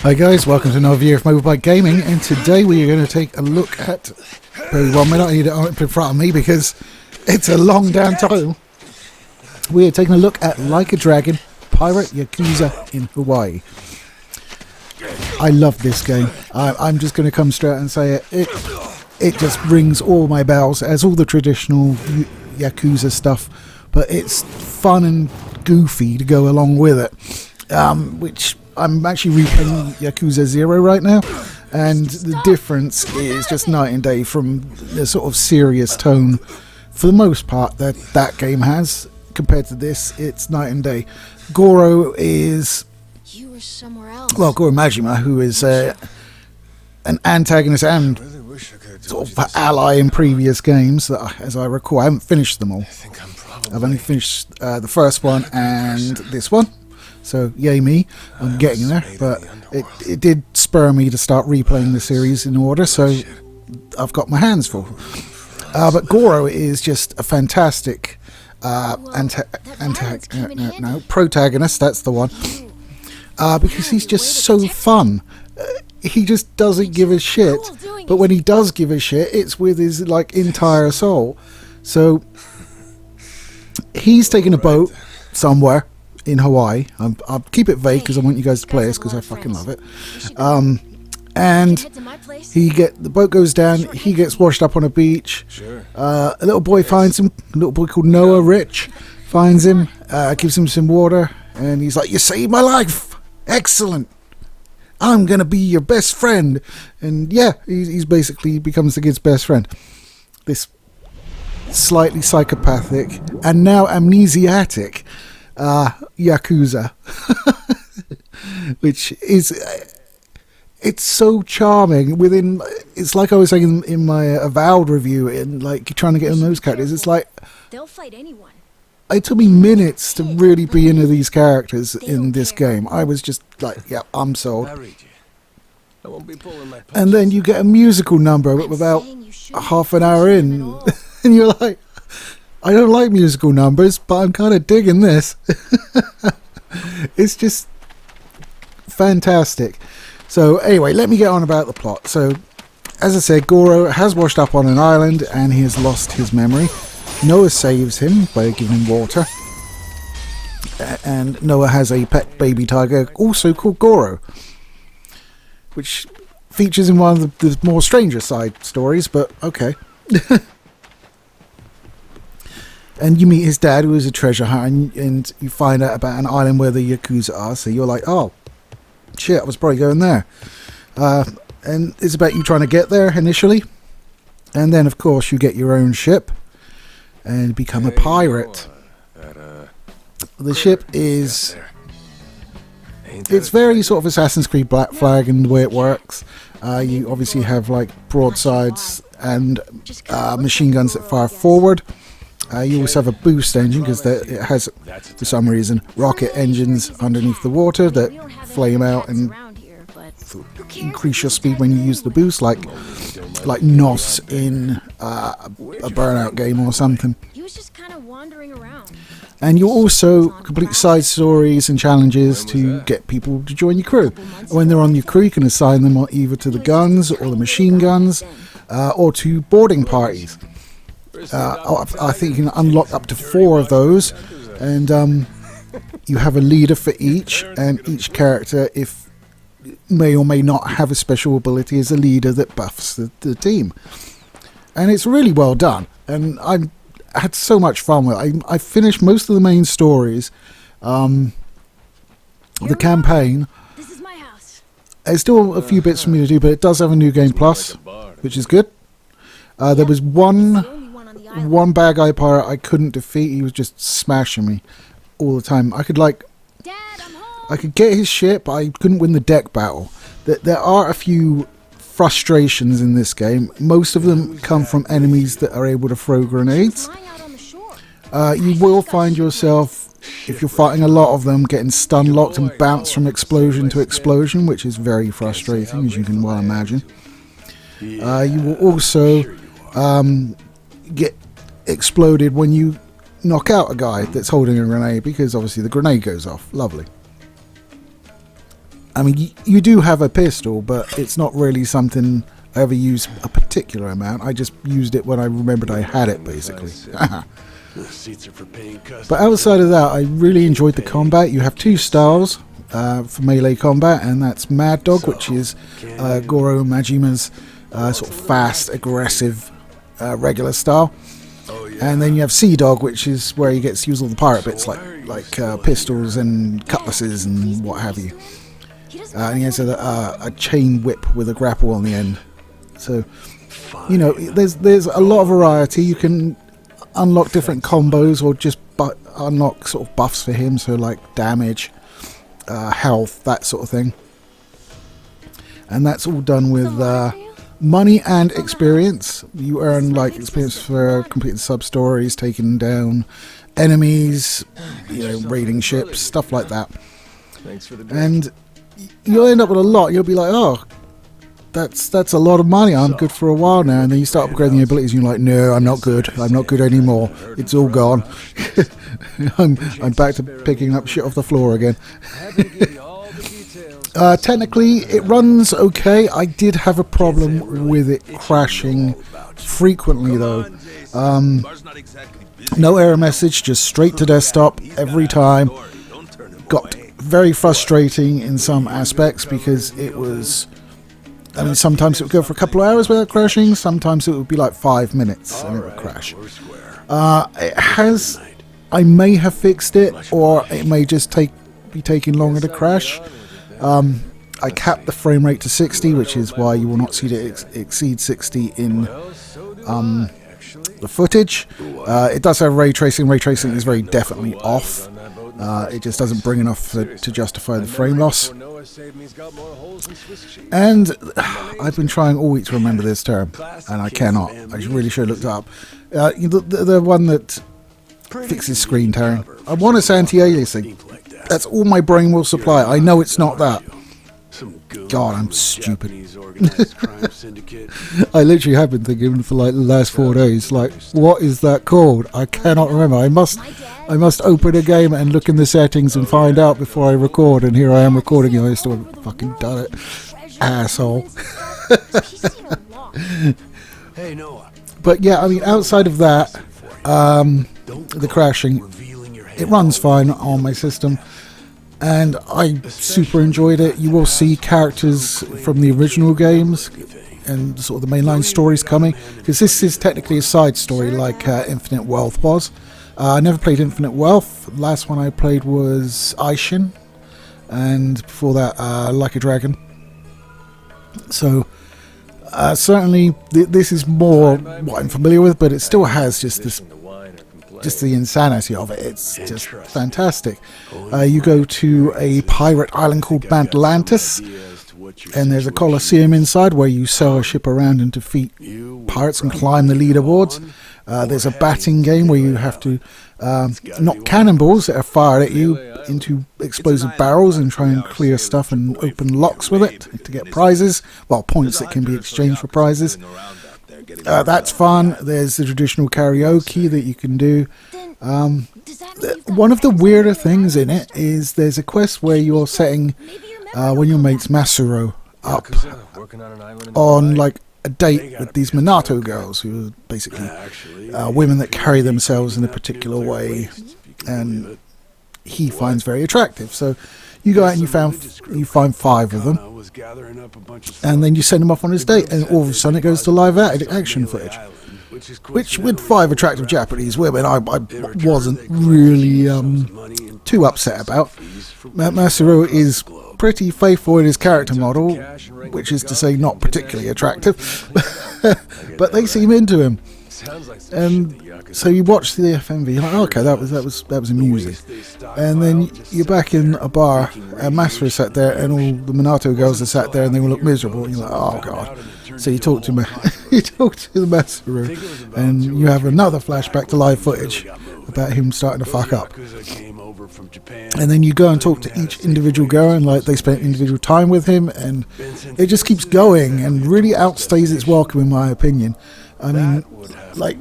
Hi guys, welcome to another video of Mobile Bike Gaming, and today we are going to take a look at, very well, I don't need it up in front of me because it's a long damn title. We are taking a look at Like a Dragon, Pirate Yakuza in Hawaii. I love this game. I'm just going to come straight and say it just rings all my bells. It has all the traditional Yakuza stuff, but it's fun and goofy to go along with it, which I'm actually replaying Yakuza 0 right now, and the difference is just night and day from the sort of serious tone, for the most part, that game has. Compared to this, it's night and day. Goro is... well, Goro Majima, who is an antagonist and sort of ally in previous games, as I recall. I haven't finished them all. I've only finished the first one and this one. So, yay me, I'm getting there, but it did spur me to start replaying the series in order, so I've got my hands full. But Goro is just a fantastic protagonist, that's the one, because he's just so fun. He just doesn't give a shit, but when he does give a shit, it's with his entire soul. So, he's taking a boat somewhere in Hawaii. I'll keep it vague because I want you guys to play this because I fucking love it. And the boat goes down. He gets washed up on a beach. A little boy finds him. A little boy called Noah, Rich, finds him, gives him some water, and he's like, "You saved my life. Excellent. I'm gonna be your best friend." And yeah, he's basically becomes the kid's best friend. This slightly psychopathic and now amnesiac Yakuza, which is it's so charming. It's like I was saying in my Avowed review, and trying to get in those characters, it's like they'll fight anyone. It took me minutes to really be into these characters in this game. I was just like, yeah, I'm sold. And then you get a musical number about half an hour in, and you're like, I don't like musical numbers, but I'm kind of digging this. It's just fantastic. So anyway, let me get on about the plot. So, as I said, Goro has washed up on an island and he has lost his memory. Noah saves him by giving him water. And Noah has a pet baby tiger also called Goro, which features in one of the more stranger side stories, but okay. And you meet his dad, who is a treasure hunter, and you find out about an island where the Yakuza are, so you're like, oh, shit, I was probably going there. And it's about you trying to get there initially, and then, of course, you get your own ship and become a pirate. The ship is... it's very sort of Assassin's Creed Black Flag in the way it works. You obviously have, broadsides and machine guns that fire forward. You also have a boost engine because it has, for some reason, rocket engines underneath the water that flame out and increase your speed when you use the boost, like NOS in a Burnout game or something. And you also complete side stories and challenges to get people to join your crew. When they're on your crew, you can assign them either to the guns or the machine guns or to boarding parties. I think you can unlock up to 4 of those, and you have a leader for each, and each character, if may or may not have a special ability, is a leader that buffs the team. And it's really well done, and I had so much fun with it. I finished most of the main stories. The campaign, there's still a few bits for me to do, but it does have a new game plus, which is good. There was one bad guy pirate I couldn't defeat. He was just smashing me all the time. I could get his ship, but I couldn't win the deck battle. There are a few frustrations in this game. Most of them come from enemies that are able to throw grenades. You will find yourself, if you're fighting a lot of them, getting stun locked and bounced from explosion to explosion, which is very frustrating, as you can well imagine. You will also get exploded when you knock out a guy that's holding a grenade, because obviously the grenade goes off. Lovely. I mean, you do have a pistol, but it's not really something I ever use a particular amount. I just used it when I remembered I had it, basically. But outside of that, I really enjoyed the combat. You have 2 styles for melee combat, and that's Mad Dog, which is Goro Majima's sort of fast, aggressive, regular style. And then you have Sea Dog, which is where he gets to use all the pirate bits, like pistols and cutlasses and what have you. And he has a chain whip with a grapple on the end. So, you know, there's a lot of variety. You can unlock different combos or just unlock sort of buffs for him, so like damage, health, that sort of thing. And that's all done with money and experience. You earn like experience for completing sub-stories, taking down enemies, you know, raiding ships, stuff like that. And you'll end up with a lot. You'll be like, oh, that's a lot of money. I'm good for a while now. And then you start upgrading your abilities and you're like, no, I'm not good. I'm not good anymore. It's all gone. I'm back to picking up shit off the floor again. Technically, it runs okay. I did have a problem with it crashing frequently, though. No error message, just straight to desktop every time. Got very frustrating in some aspects because it was... I mean, sometimes it would go for a couple of hours without crashing. Sometimes it would be like 5 minutes and it would crash. I may have fixed it, or it may just be taking longer to crash. I capped the frame rate to 60, which is why you will not see it exceed 60 in the footage. It does have ray tracing. Ray tracing is very definitely off. It just doesn't bring enough to justify the frame loss. And I've been trying all week to remember this term, and I cannot. I really should have looked it up. The one that fixes screen tearing. I want to say anti-aliasing. That's all my brain will supply. I know it's not that. God, I'm stupid. I literally have been thinking for like the last 4 days, like, what is that called? I cannot remember. I must open a game and look in the settings and find out before I record, and here I am recording and I still haven't fucking done it. Asshole. But yeah, I mean, outside of that, the crashing, it runs fine on my system. And I super enjoyed it. You will see characters from the original games and sort of the mainline stories coming, because this is technically a side story like Infinite Wealth was. I never played Infinite Wealth. The last one I played was Aishin, and before that Like a Dragon. So certainly this is more what I'm familiar with, but it still has just the insanity of it. It's just fantastic. You go to a pirate island called Atlantis, and there's a Colosseum inside where you sail a ship around and defeat pirates and climb the leaderboards. There's a batting game where you have to knock cannonballs that are fired at you into explosive barrels and try and clear stuff and open locks with it to get prizes. Well, points that can be exchanged for prizes. That's fun. There's the traditional karaoke that you can do. One of the weirder things in it is there's a quest where you're setting one of your mates, Masuro, up on like a date with these Minato girls, who are basically women that carry themselves in a particular way, and he finds very attractive. So you go out and you find 5 of them, and then you send him off on his date, and all of a sudden it goes to live action footage, which with 5 attractive Japanese women I wasn't really too upset about. Masuro is pretty faithful in his character model, which is to say not particularly attractive, but they seem into him. And so you watch the FMV, you're like, okay, that was amusing. And then you're back in a bar, and Masuro sat there, and all the Minato girls are sat there, and they all look miserable. And you're like, oh god. So you talk to the Masuro, and you have another flashback to live footage about him starting to fuck up. And then you go and talk to each individual girl, and like they spent individual time with him, and it just keeps going and really outstays its welcome, in my opinion. I mean, like,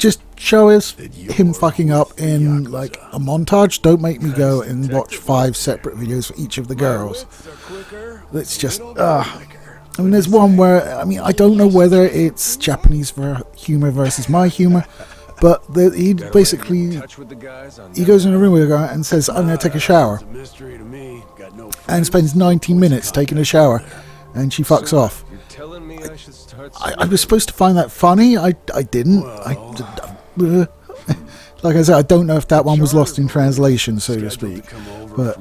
just show us him fucking up in like a montage. Don't make me go and watch 5 separate videos for each of the girls. It's just, I mean, there's one where, I mean, I don't know whether it's Japanese humor versus my humor, but he basically, he goes in a room with a guy and says, I'm going to take a shower, and spends 90 minutes taking a shower, and she fucks off. I was supposed to find that funny. I didn't. Like I said, I don't know if that one was lost in translation, so to speak, but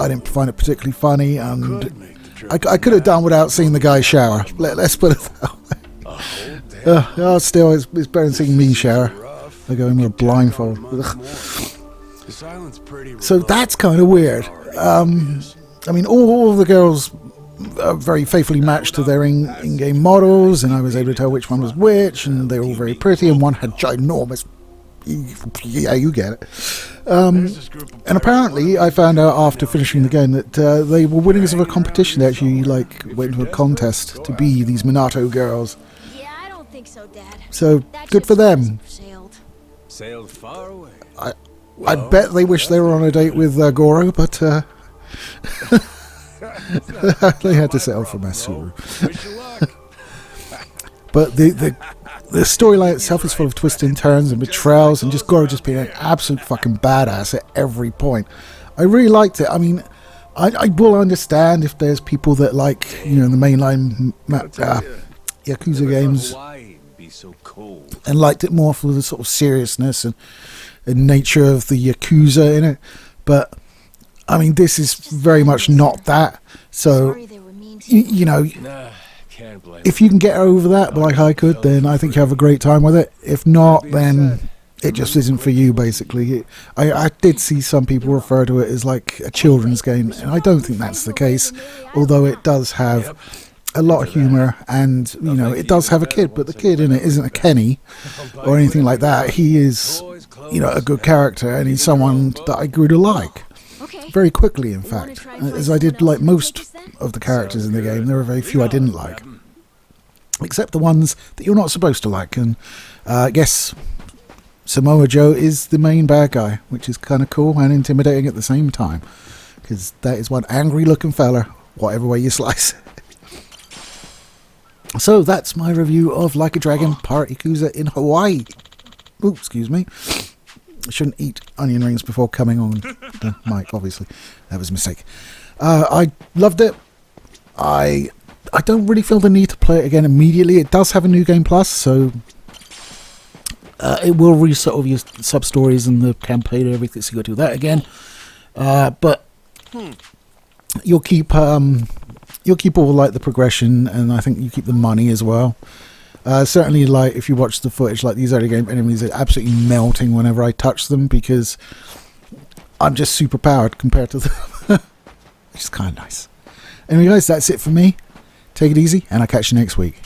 I didn't find it particularly funny, and I could have done without seeing the guy shower. Let's put it that way. Still, it's better than seeing me shower. I go in with a blindfold. So that's kind of weird. I mean, all of the girls are very faithfully matched to their in-game models, and I was able to tell which one was which, and they were all very pretty, and one had ginormous... Yeah, you get it. And apparently, I found out after finishing the game that they were winners of a competition. They actually went to a contest to be these Minato girls. Yeah, I don't think so, Dad. So good for them. Sailed far away. I bet they wish they were on a date with Goro, but they had to settle for Masuru. But the storyline itself is full of twists and turns and betrayals, and just Goro just being an absolute fucking badass at every point. I really liked it. I mean, I will understand if there's people that like, the mainline Yakuza games and liked it more for the sort of seriousness and nature of the Yakuza in it. But, I mean, this is very much not that. So, if you can get over that, like I could, then I think you have a great time with it. If not, then it just isn't for you, basically. I did see some people refer to it as like a children's game, and I don't think that's the case, although it does have a lot of humour, and, it does have a kid, but the kid in it isn't a Kenny or anything like that. He is, a good character, and he's someone that I grew to like. Very quickly, in fact. As I did like most of the characters in the game, there were very few I didn't like. Except the ones that you're not supposed to like. And I guess Samoa Joe is the main bad guy, which is kind of cool and intimidating at the same time. Because that is one angry looking fella, whatever way you slice it. So that's my review of Like a Dragon Pirate Yakuza in Hawaii. Ooh, excuse me. I shouldn't eat onion rings before coming on the mic, obviously. That was a mistake. I loved it. I don't really feel the need to play it again immediately. It does have a New Game Plus, so it will reset all your sub-stories and the campaign and everything, so you got to do that again. But you'll keep all like the progression, and I think you keep the money as well. Certainly, like, if you watch the footage, like, these early game enemies are absolutely melting whenever I touch them, because I'm just super powered compared to them. Which is kind of nice. Anyway, guys, that's it for me. Take it easy, and I'll catch you next week.